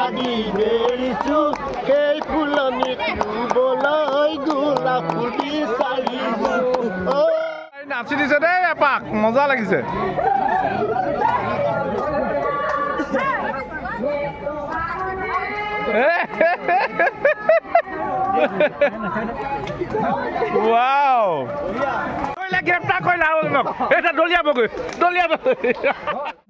লাগি বেৰিছো সেই ফুলনিত ৰুবলৈ গোলাপ ফুল বিচাৰিছো নাচি দিছে দেই এপাক মজা লাগিছে Wow! গ্ৰেপ্তাৰ কৰিলা এটা দলিয়াবগৈ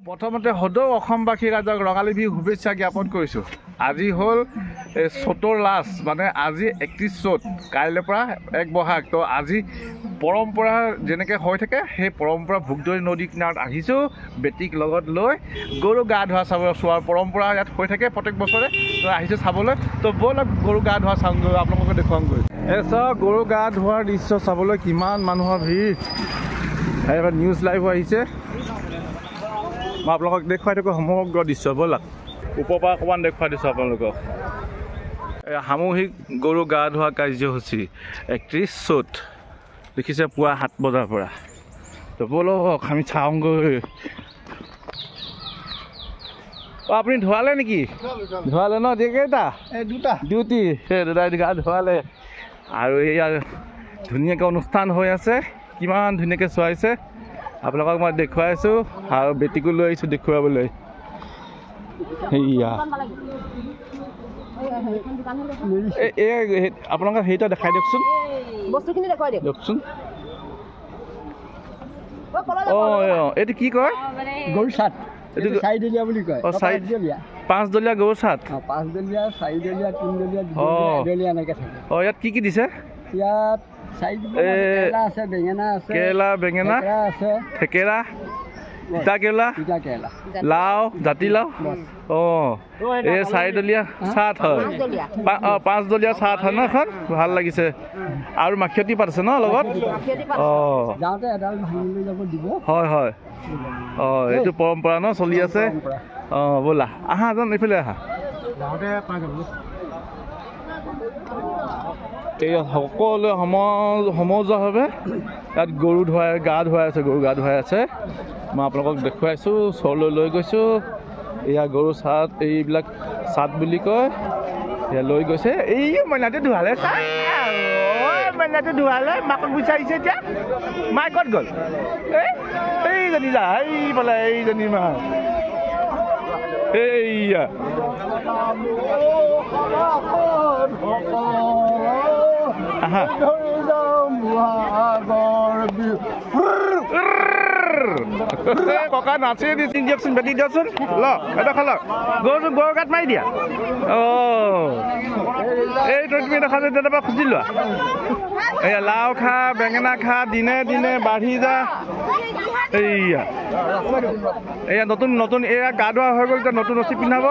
প্ৰথমতে সদৌ অসমবাসী ৰাইজক ৰঙালী বিহু শুভেচ্ছা জ্ঞাপন কৰিছোঁ আজি হ'ল চ'তৰ লাষ্ট মানে আজি 31 চ'ত কাইলৈৰ পৰা 1 বহাগ তো আজি পৰম্পৰা যেনেকৈ হৈ থাকে সেই পৰম্পৰা ভোগদৈ নদী কিনাৰত আহিছোঁ বেটিক লগত লৈ গৰু গা ধোৱা চোৱাৰ পৰম্পৰা ইয়াত হৈ থাকে প্ৰত্যেক বছৰে তো আহিছোঁ চাবলৈ তো ব'লক গৰু গা ধোৱা চাওঁগৈ আপোনালোকে দেখুৱামগৈ এই চাওক গৰু গা ধোৱাৰ দৃশ্য চাবলৈ কিমান মানুহৰ ভিৰ এবাৰ নিউজ লাইভ আহিছে মই আপোনালোকক দেখুৱাই থাকোঁ সমগ্ৰ দৃশ্য ব'লক ওপৰৰ পৰা অকণমান দেখুৱাই দিছোঁ আপোনালোকক সামূহিক গৰু গা ধোৱা কাৰ্যসূচী 31 চ'ত দেখিছে পুৱা 7 বজাৰ পৰা তো ব'লক আমি চাওঁগৈ আপুনি ধোৱালে নেকি ধোৱালে ন কেইটা দুটা ডিউটি সেই দুটাই গা ধোৱালে আৰু এয়া ধুনীয়াকৈ অনুষ্ঠান হৈ আছে কিমান ধুনীয়াকৈ চোৱাইছে আপোনালোকক মই দেখুৱাইছোঁ আৰু বেটিকো লৈ আহিছোঁ দেখুৱাবলৈ সেয়া আপোনালোকক সেইটা দেখাই দিয়কচোন বস্তুখিনি দেখুৱাই দিয়কচোন অঁ এইটো কি কয় গৰু চাট এইটো চাৰিদলীয়া বুলি কয় 5 দলীয়া গৰু চাট 5 দলীয়া 4 দলীয়া 3 দলীয়া 2 দলীয়া এনেকৈ থাকে অঁ ইয়াত কি দিছে ইয়াত কেৰেলা আছে বেঙেনা আছে কেৰেলা বেঙেনা আছে থেকেৰা তিতা কেৰেলা লাও জাতিলাও অঁ এই 4 দলীয়া চাট হয় 5 দলীয়া চাট হয় ন এখন ভাল লাগিছে আৰু মাখিয়তী পাত আছে ন লগত অঁ হয় হয় অঁ এইটো পৰম্পৰা ন চলি আছে অঁ ব'লা আহা যাম এইফালে আহা এই সকলোৱে সমজুৱাভাৱে ইয়াত গৰু ধুৱাই গা ধুৱাই আছে গৰু গা ধুৱাই আছে মই আপোনালোকক দেখুৱাইছোঁ চৰলৈ লৈ গৈছোঁ এয়া গৰু চাট এইবিলাক চাট বুলি কয় এয়া লৈ গৈছে এই মইনাটো ধুৱালে মইনাটো ধুৱালে মাকক বিচাৰিছে এতিয়া মাই ক'ত গ'ল এইজনী যা এইফালে এইজনী মা এইয়া আহা ককা নাচি দিছে ইঞ্জেকশ্যন বেটি দিয়কচোন ল এটা খালক গৰু গাত মাৰি দিয়া অঁ এইটো তুমি দেখা যায় দাদাৰ পৰা খুজি লোৱা এয়া লাও খা বেঙেনা খা দিনে দিনে বাঢ়ি যা এইয়া এয়া নতুন নতুন এয়া গা ধোৱা হৈ গ'ল এতিয়া নতুন ৰচি পিন্ধাব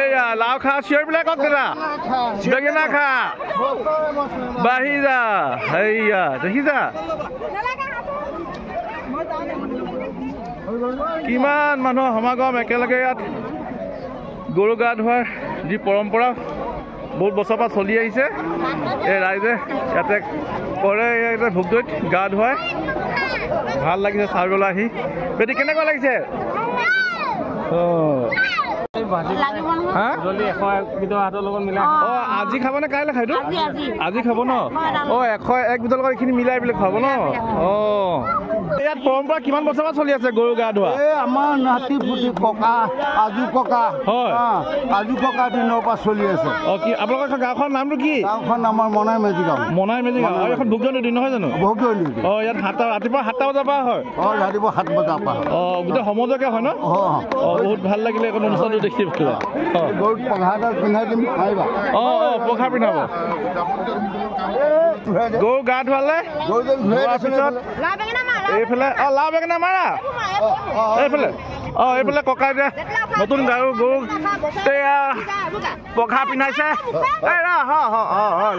এইয়া লাও খা চিঞৰবিলাকক দাদা বেঙেনা খা বাঢ়ি যা এইয়া দেখিছা কিমান মানুহৰ সমাগম একেলগে ইয়াত গৰু গা ধোৱাৰ যি পৰম্পৰা বহুত বছৰৰ পৰা চলি আহিছে এই ৰাইজে ইয়াতে কৰে ইয়াতে ভোগদৈত গা ধুৱাই ভাল লাগিছে চাবলৈ আহি বেটি কেনেকুৱা লাগিছে অঁ আজি খাব নে কাইলৈ খাইতো আজি খাব ন অঁ 101 বিধৰ লগত এইখিনি মিলাই পেলাই খাব ন অঁ ইয়াত পৰম্পৰা কিমান বছৰ পৰা চলি আছে গৰু গা ধোৱা আমাৰ নাতি ফুটি ককা আজু ককা হয় আজু ককা দিনৰ পৰা চলি আছে অঁ কি আপোনালোকৰ গাঁওখনৰ নামটো কি গাঁওখন আমাৰ মনাই মেজি গাঁও আৰু এখন ভোগদৈ নদী নহয় জানো অঁ ইয়াত ৰাতিপুৱা 7টা বজাৰ পৰা হয় অঁ ৰাতিপুৱা 7 বজাৰ পৰা অঁ গোটেই সমজকে হয় ন অঁ বহুত ভাল লাগিলে এখন অনুষ্ঠানটো দেখি পেলাই গৰুক পঘা এটা পিন্ধাই দিম আহিবা অঁ পঘা পিন্ধাব গৰু গা ধোৱালে ধোৱাৰ পিছত এইফালে লাও বেঙেনা মাৰা এইফালে এইফালে ককাই দিয়া নতুন গৰু পঘা পিন্ধাইছে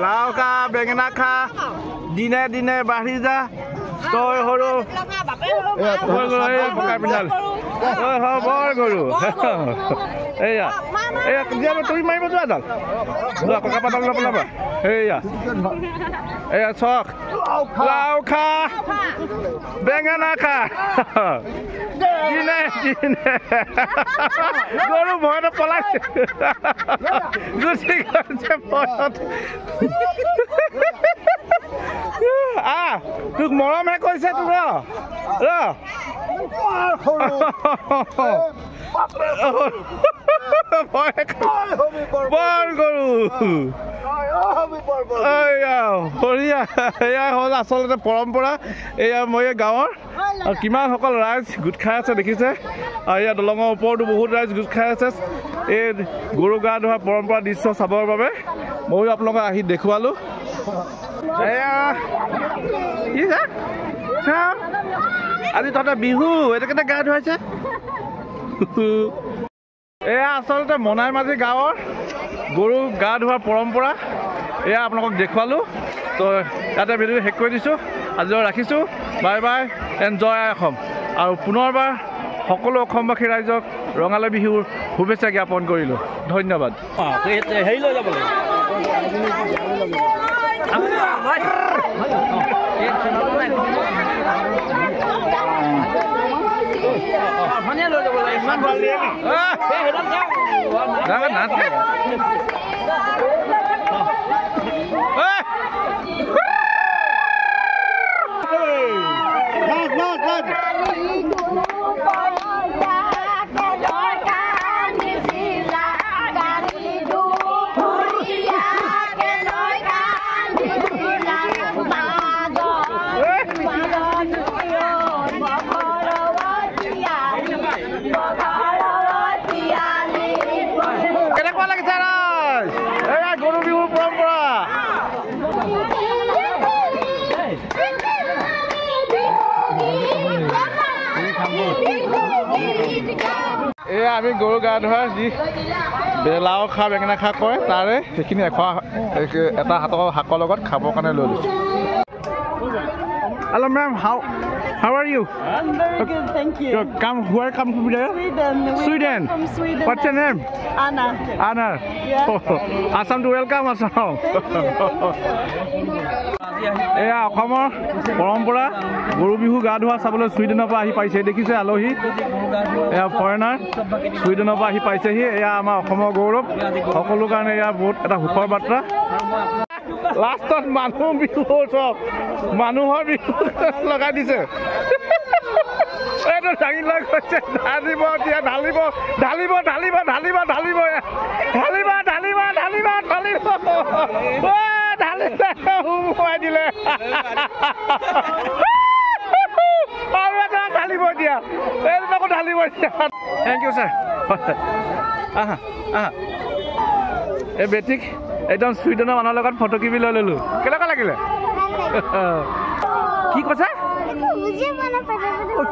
লাও খা বেঙেনা খা দিনে দিনে বাঢ়ি যা তই সৰু পঘা পিন্ধাল বৰ গৰু এয়া এয়া তুমি মাৰিব যোৱা এডাল ককা পাতাল নপলাবা সেয়া এয়া চখ লাও খা বেঙেনা খা গৰু ভয়তে পলাইছে গুচি গৈছে পথত তোক মৰমহে কৈছে তোক বৰ গৰু এয়া হ'ল আচলতে পৰম্পৰা এয়া মই গাঁৱৰ আৰু কিমান সকল ৰাইজ গোট খাই আছে দেখিছে আৰু এয়া দলঙৰ ওপৰতো বহুত ৰাইজ গোট খাই আছে এই গৰু গা ধোৱা পৰম্পৰা দৃশ্য চাবৰ বাবে ময়ো আপোনালোকক আহি দেখুৱালোঁ এয়া কি আজি তহঁতে বিহু এইটো কেতিয়া গা ধুৱাইছে এয়া আচলতে মনাই মাজী গাঁৱৰ গৰু গা ধোৱাৰ পৰম্পৰা এয়া আপোনালোকক দেখুৱালোঁ তো ইয়াতে ভিডিঅ' শেষ কৰি দিছোঁ আজিলৈ ৰাখিছোঁ বাই বাই এনজয় অসম আৰু পুনৰবাৰ সকলো অসমবাসী ৰাইজক ৰঙালী বিহুৰ শুভেচ্ছা জ্ঞাপন কৰিলোঁ ধন্যবাদ হেৰি লৈ যাব লাগিব গৰু বিহুৰ পৰম্পৰা এয়া আমি গৰু গা ধোৱা যি লাও খা বেঙেনা খা কয় তাৰে সেইখিনি এটা শাকৰ লগত খাবৰ কাৰণে লৈ লৈছোঁ Hello, ma'am. How are you? I'm very good, thank you. Where come from there? Sweden. From Sweden. What's your name? Anna. Anna. Yeah. Oh, Assam to welcome Assam. Thank you. এয়া অসমৰ পৰম্পৰা গৰু বিহু গা ধোৱা চাবলৈ ছুইডেনৰ পৰা আহি পাইছে দেখিছে আলহী এয়া ফৰেনাৰ ছুইডেনৰ পৰা আহি পাইছেহি এয়া আমাৰ অসমৰ গৌৰৱ সকলো কাৰণে এয়া বহুত এটা সুখৰ বাৰ্তা লাষ্টত মানুহ বিহু চব মানুহৰ বিহু লগাই দিছে এইটো দাঙি লৈ গৈছে ঢালিব এতিয়া ঢালিব ঢালিব ঢালিব ঢালিব ঢালিব ঢালিব ঢালিব ঢালিব ঢালিব ঢালিলে দিলে আৰু এটা ঢালিব দিয়া এইটো ঢালিব দিয়া থেংক ইউ ছাৰ আহা আহা এই বেটিক একদম ছুইডেনৰ মানুহৰ লগত ফটো কিবি লৈ ল'লোঁ কেনেকুৱা লাগিলে কি কৈছে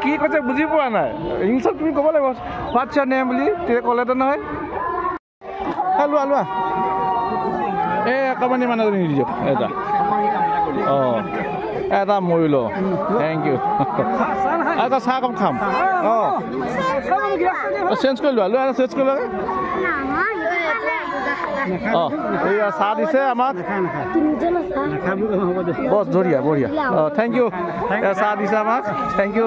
কি কৈছে বুজি পোৱা নাই ইংলিছত তুমি ক'ব লাগিব হোৱাটছ ইয়ৰ নেম বুলি তেতিয়া ক'লেতো নহয় লোৱা লোৱা এই অকণমানি মানুহজনী দি দিয়ক এটা অঁ এটা মৰি ল থেংক ইউ এটা চাহ কম খাম অঁ চেঞ্জ কৰি লোৱা লোৱা চেঞ্জ কৰি লোৱা অঁ এইয়া চাহ দিছে আমাক বছ বঢ়িয়া বঢ়িয়া অঁ থেংক ইউ চাহ দিছে আমাক থেংক ইউ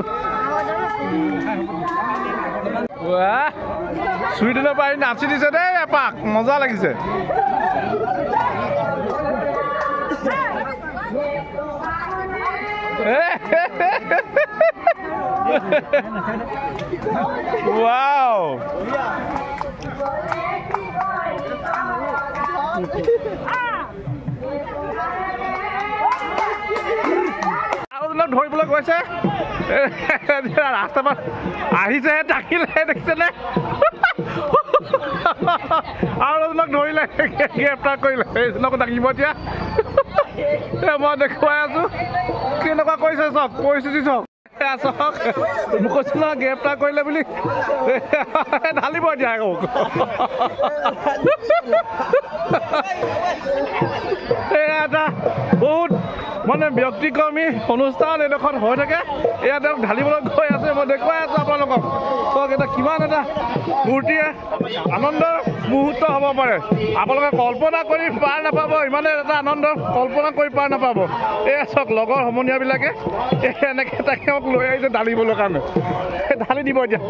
ছুইডেনৰ পৰা নাচি দিছে দেই এপাক মজা লাগিছে Wow! ধৰিবলৈ গৈছে ৰাস্তাৰ পৰা আহিছে ডাকিলে দেখিছেনে আৰু এজনক ধৰিলে গ্ৰেপ্তাৰ কৰিলে এইজনকো ডাকিব এতিয়া মই দেখুৱাই আছো কেনেকুৱা কৰিছে চক পৰিস্থিতি চক চাওক মোক কৈছো ন গ্ৰেপ্তাৰ কৰিলে বুলি ঢালিব এতিয়া আকৌ এয়া এটা বহুত মানে ব্যক্তিক্ৰমী অনুষ্ঠান এডোখৰত হৈ থাকে এয়া তেওঁক ঢালিবলৈ গৈ আছে মই দেখুৱাই আছোঁ আপোনালোকক চাওক এটা কিমান এটা ফূৰ্তিয়ে আনন্দৰ মুহূৰ্ত হ'ব পাৰে আপোনালোকে কল্পনা কৰি পাৰ নাপাব ইমানে এটা আনন্দ কল্পনা কৰি পাৰ নাপাব এয়া চাওক লগৰ সমনীয়াবিলাকে এনেকৈ তাকে মোক লৈ আহিছে ঢালিবলৈ কাৰণে ঢালি দিব এতিয়া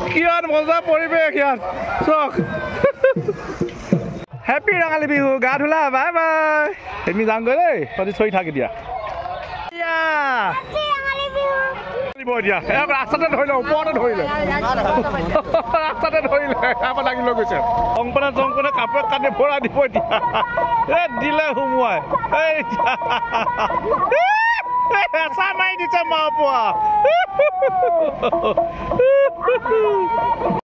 কিমান মজা পৰিৱেশ ইয়াত চাওক হেপী ৰঙালী বিহু গা ধুলা বাই বাই আমি যাওঁগৈ দেই তহঁতি চৰি থাক এতিয়া এতিয়া ৰাস্তাতে ধৰিলে ওপৰতে ধৰিলে ৰাস্তাতে ধৰিলে আমাৰ লাগি লৈ গৈছে অংকনে চংকনে কাপোৰ কানি ভৰাই দিব এতিয়া দিলে সোমোৱাই হেঁচা মাৰি দিছে মা পোৱা